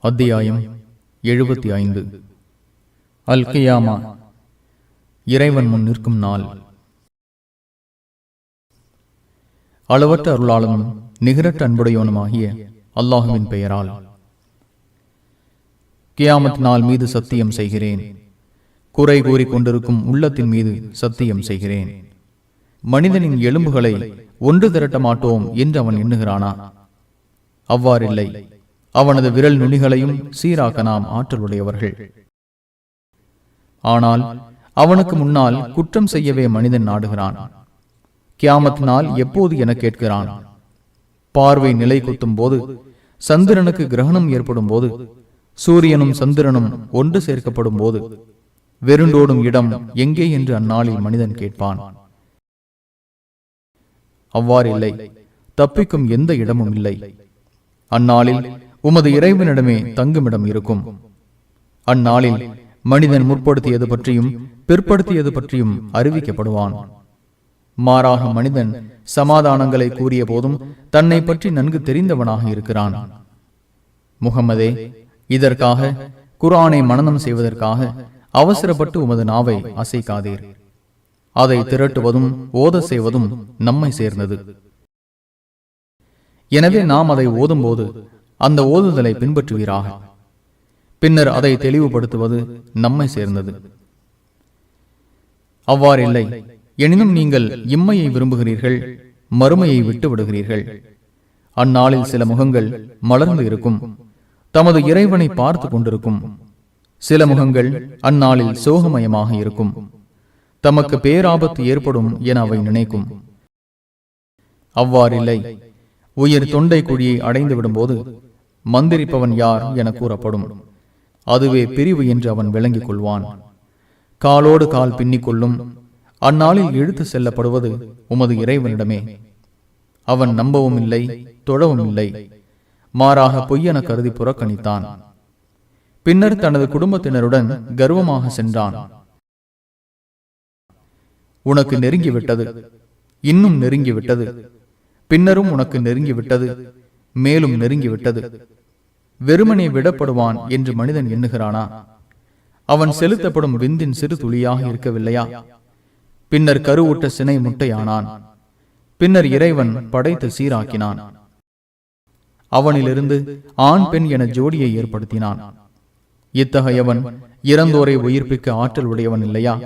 அத்தியாயம் 75. அல் கியாமா, இறைவன் முன் நிற்கும் நாள். அளவற்ற அருளாளனும் நிகரற்ற அன்புடையவனுமாகிய அல்லாஹுவின் பெயரால். கியாமத் நாள் மீது சத்தியம் செய்கிறேன். குறை கூறிக் கொண்டிருக்கும் உள்ளத்தின் மீது சத்தியம் செய்கிறேன். மனிதனின் எலும்புகளை ஒன்று திரட்ட மாட்டோம் என்று அவன் எண்ணுகிறானா? அவ்வாறில்லை. அவனது விரல் நுனிகளையும் சீராக்க நாம் ஆற்றலுடையவர்கள். ஆனால் அவனுக்கு முன்னால் குற்றம் செய்யவே மனிதன் நாடுகிறான். கியாமத் நாள் எப்போது என கேட்கிறான். பார்வை நிலை குத்தும் போது, சந்திரனுக்கு கிரகணம் ஏற்படும் போது, சூரியனும் சந்திரனும் ஒன்று சேர்க்கப்படும் போது, வெருண்டோடும் இடம் எங்கே என்று அந்நாளில் மனிதன் கேட்பான். அவ்வாறில்லை. தப்பிக்கும் எந்த இடமும் இல்லை. அந்நாளில் உமது இறைவனிடமே தங்குமிடம் இருக்கும். அந்நாளில் மனிதன் முற்படுத்தியது பற்றியும் பிற்படுத்தியது பற்றியும் அறிவிக்கப்படுவான். மாறாக மனிதன் சமாதானங்களை கூறிய போதும் தன்னை பற்றி நன்கு தெரிந்தவனாக இருக்கிறான். முகம்மதே, இதற்காக, குர்ஆனை மனனம் செய்வதற்காக அவசரப்பட்டு உமது நாவை அசைக்காதீர். அதை திரட்டுவதும் ஓத செய்வதும் நம்மை சேர்ந்தது. எனவே நாம் அதை ஓதும் போது அந்த ஓதுதலை பின்பற்றுவீராக. பின்னர் அதை தெளிவுபடுத்துவது நம்மை சேர்ந்தது. அவ்வாறில்லை. எனினும் நீங்கள் இம்மையை விரும்புகிறீர்கள், மறுமையை விட்டு விடுகிறீர்கள். அந்நாளில் சில முகங்கள் மலர்ந்து இருக்கும், தமது இறைவனை பார்த்து கொண்டிருக்கும். சில முகங்கள் அந்நாளில் சோகமயமாக இருக்கும், தமக்கு பேராபத்து ஏற்படும் என அவை நினைக்கும். அவ்வாறில்லை. உயிர் தொண்டை குழியை அடைந்து விடும்போது மந்திரிப்பவன் யார் என கூறப்படும். அதுவே பிரிவு என்று அவன் விளங்கிக் கொள்வான். காலோடு கால் பின்னிக்கொள்ளும். அந்நாளில் இழுத்து செல்லப்படுவது உமது இறைவனிடமே. அவன் நம்பவும் இல்லை, தொழவும் இல்லை. மாறாக பொய்யென கருதி புறக்கணித்தான். பின்னர் தனது குடும்பத்தினருடன் கர்வமாக சென்றான். உனக்கு நெருங்கிவிட்டது, இன்னும் நெருங்கிவிட்டது, பின்னரும் உனக்கு நெருங்கிவிட்டது, மேலும் நெருங்கிவிட்டது. வெறுமனே விடப்படுவான் என்று மனிதன் எண்ணுகிறானா? அவன் செலுத்தப்படும் விந்தின் சிறு துளியாக இருக்கவில்லையா? பின்னர் கருவுற்ற சினை முட்டையானான். பின்னர் இறைவன் படைத்து சீராக்கினான். அவனிலிருந்து ஆண் பெண் என ஜோடியை ஏற்படுத்தினான். இத்தகையவன் இறந்தோரை உயிர்ப்பிக்க ஆற்றல் உடையவன் இல்லையா?